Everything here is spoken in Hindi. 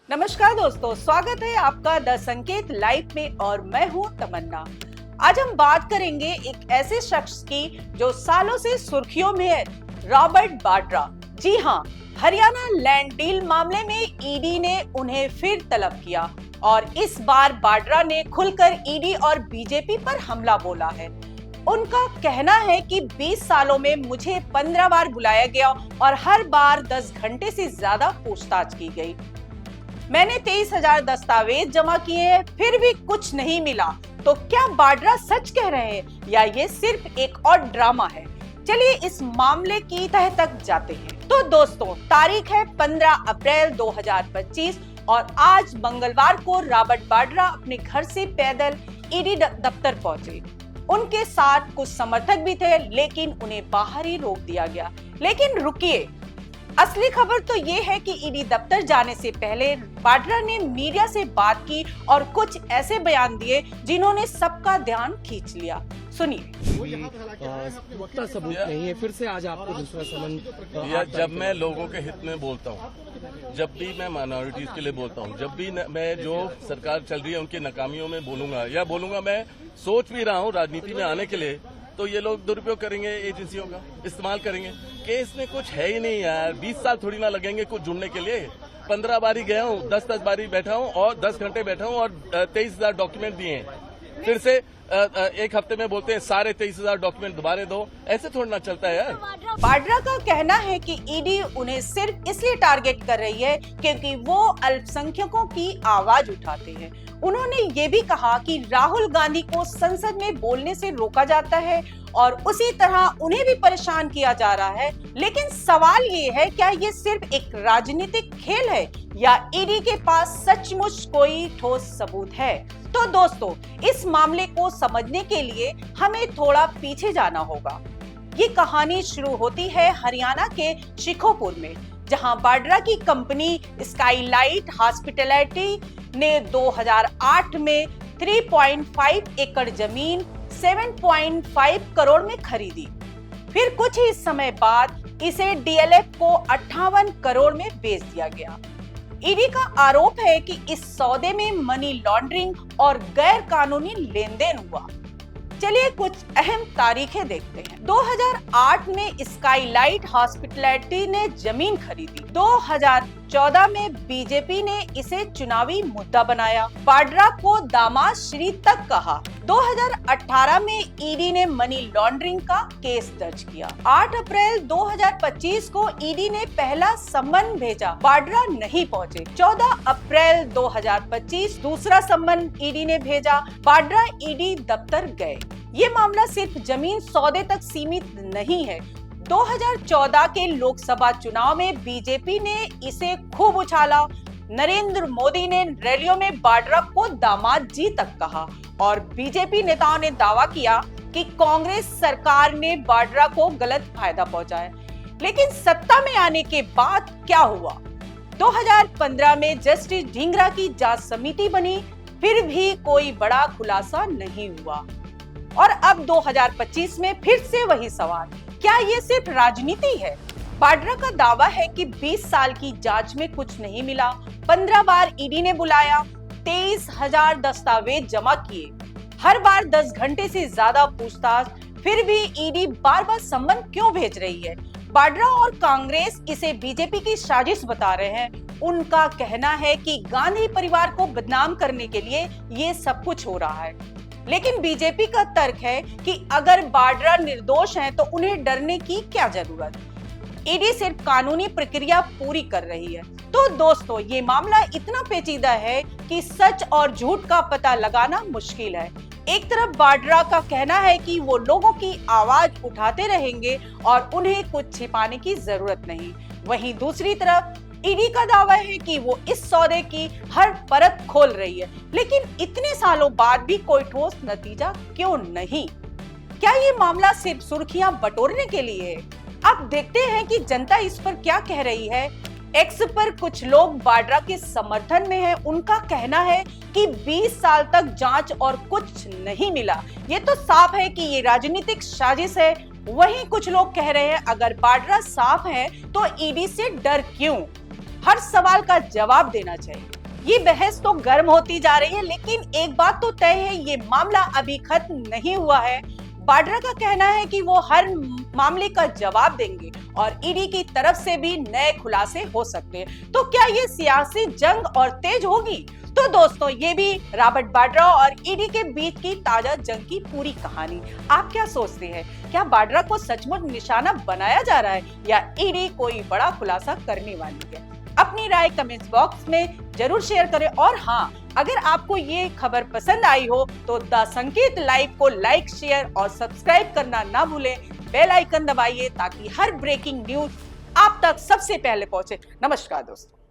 नमस्कार दोस्तों, स्वागत है आपका द संकेत लाइव में और मैं हूं तमन्ना। आज हम बात करेंगे एक ऐसे शख्स की जो सालों से सुर्खियों में है, रॉबर्ट वाड्रा। जी हां, हरियाणा लैंड डील मामले में ईडी ने उन्हें फिर तलब किया और इस बार वाड्रा ने खुलकर ईडी और बीजेपी पर हमला बोला है। उनका कहना है कि 20 सालों में मुझे 15 बार बुलाया गया और हर बार 10 घंटे से ज्यादा पूछताछ की गई। मैंने 23,000 दस्तावेज जमा किए हैं, फिर भी कुछ नहीं मिला। तो क्या वाड्रा सच कह रहे हैं या ये सिर्फ एक और ड्रामा है? चलिए इस मामले की तह तक जाते हैं। तो दोस्तों, तारीख है 15 अप्रैल 2025 और आज मंगलवार को रॉबर्ट वाड्रा अपने घर से पैदल ईडी दफ्तर पहुंचे। उनके साथ कुछ समर्थक भी थे, लेकिन उन्हें बाहर ही रोक दिया गया। लेकिन रुकिए, असली खबर तो ये है कि ईडी दफ्तर जाने से पहले वाड्रा ने मीडिया से बात की और कुछ ऐसे बयान दिए जिन्होंने सबका ध्यान खींच लिया। सुनिए। वक्ता सबूत नहीं है, फिर से आज आपको दूसरा समन। जब मैं लोगों के हित में बोलता हूँ, जब भी मैं माइनॉरिटीज के लिए बोलता हूँ, जब भी मैं जो सरकार चल रही है उनकी नाकामियों में बोलूंगा, मैं सोच भी रहा हूँ राजनीति में आने के लिए, तो ये लोग दुरुपयोग करेंगे, एजेंसियों का इस्तेमाल करेंगे। केस में कुछ है ही नहीं यार, 20 साल थोड़ी ना लगेंगे कुछ जुड़ने के लिए। 15 बारी गया हूँ, 10 बारी बैठा हूँ और 10 घंटे बैठा हूँ और 23,000 डॉक्यूमेंट दिए हैं। फिर से एक हफ्ते में बोलते हैं सारे 23,000 डॉक्यूमेंट दोबारा दो, ऐसे थोड़ा ना चलता है यार। वाड्रा का कहना है कि ईडी उन्हें सिर्फ इसलिए टारगेट कर रही है क्योंकि वो अल्पसंख्यकों की आवाज उठाते हैं। उन्होंने ये भी कहा कि राहुल गांधी को संसद में बोलने से रोका जाता है और उसी तरह उन्हें भी परेशान किया जा रहा है। लेकिन सवाल ये है, क्या ये सिर्फ एक राजनीतिक खेल है या ईडी के पास सचमुच कोई ठोस सबूत है? तो दोस्तों, इस मामले को समझने के लिए हमें थोड़ा पीछे जाना होगा। ये कहानी शुरू होती है हरियाणा के शिकोपुर में, जहां वाड्रा की कंपनी स्काईलाइट हॉस्पिटैलिटी ने 2008 में 3.5 एकड़ जमीन 7.5 करोड़ में खरीदी। फिर कुछ ही समय बाद इसे डीएलएफ को 58 करोड़ में बेच दिया गया। ईडी का आरोप है कि इस सौदे में मनी लॉन्ड्रिंग और गैर कानूनी लेन देन हुआ। चलिए कुछ अहम तारीखें देखते हैं। 2008 में स्काईलाइट हॉस्पिटैलिटी ने जमीन खरीदी। 2014 में बीजेपी ने इसे चुनावी मुद्दा बनाया, वाड्रा को दामाद श्री तक कहा। 2018 में ईडी ने मनी लॉन्ड्रिंग का केस दर्ज किया। 8 अप्रैल 2025 को ईडी ने पहला सम्मन भेजा, वाड्रा नहीं पहुंचे। 14 अप्रैल 2025 दूसरा सम्मन ईडी ने भेजा, वाड्रा ईडी दफ्तर गए। ये मामला सिर्फ जमीन सौदे तक सीमित नहीं है। 2014 के लोकसभा चुनाव में बीजेपी ने इसे खूब उछाला। नरेंद्र मोदी ने रैलियों में वाड्रा को दामाद जी तक कहा और बीजेपी नेताओं ने दावा किया कि कांग्रेस सरकार ने वाड्रा को गलत फायदा पहुंचाया। लेकिन सत्ता में आने के बाद क्या हुआ? 2015 में जस्टिस ढींगरा की जांच समिति बनी, फिर भी कोई बड़ा खुलासा नहीं हुआ। और अब 2025 में फिर से वही सवाल, क्या ये सिर्फ राजनीति है? वाड्रा का दावा है कि 20 साल की जांच में कुछ नहीं मिला, 15 बार ईडी ने बुलाया, 23,000 दस्तावेज जमा किए, हर बार 10 घंटे से ज्यादा पूछताछ, फिर भी ईडी बार बार सम्मन क्यों भेज रही है? वाड्रा और कांग्रेस इसे बीजेपी की साजिश बता रहे हैं। उनका कहना है कि गांधी परिवार को बदनाम करने के लिए ये सब कुछ हो रहा है। लेकिन बीजेपी का तर्क है कि अगर वाड्रा निर्दोष हैं तो उन्हें डरने की क्या जरूरत? ईडी सिर्फ कानूनी प्रक्रिया पूरी कर रही है। तो दोस्तों, ये मामला इतना पेचीदा है कि सच और झूठ का पता लगाना मुश्किल है। एक तरफ वाड्रा का कहना है कि वो लोगों की आवाज उठाते रहेंगे और उन्हें कुछ छिपाने की जरूरत नहीं। वहीं दूसरी तरफ ईडी का दावा है कि वो इस सौदे की हर परत खोल रही है। लेकिन इतने सालों बाद भी कोई ठोस नतीजा क्यों नहीं? क्या ये मामला सिर्फ सुर्खियां बटोरने के लिए है? अब देखते हैं कि जनता इस पर क्या कह रही है। एक्स पर कुछ लोग वाड्रा के समर्थन में हैं। उनका कहना है कि 20 साल तक जांच और कुछ नहीं मिला। ये तो साफ है कि ये राजनीतिक साजिश है। वहीं कुछ लोग कह रहे हैं अगर वाड्रा साफ है तो ईडी से डर क्यों? हर सवाल का जवाब देना चाहिए। ये बहस तो गर्म होती जा रही है, लेकिन एक बात तो तय है, ये मामला अभी खत्म नहीं हुआ है। वाड्रा का कहना है कि वो हर मामले का जवाब देंगे और ईडी की तरफ से भी नए खुलासे हो सकते हैं। तो क्या ये सियासी जंग और तेज होगी? तो दोस्तों, ये भी रॉबर्ट वाड्रा और ईडी के बीच की ताजा जंग की पूरी कहानी। आप क्या सोचते हैं? क्या वाड्रा को सचमुच निशाना बनाया जा रहा है या ईडी कोई बड़ा खुलासा करने वाली है? अपनी राय कमेंट्स बॉक्स में जरूर शेयर करें। और हाँ, अगर आपको ये खबर पसंद आई हो तो द संकेत लाइव को लाइक, शेयर और सब्सक्राइब करना ना भूलें। बेल आइकन दबाइए ताकि हर ब्रेकिंग न्यूज आप तक सबसे पहले पहुंचे। नमस्कार दोस्तों।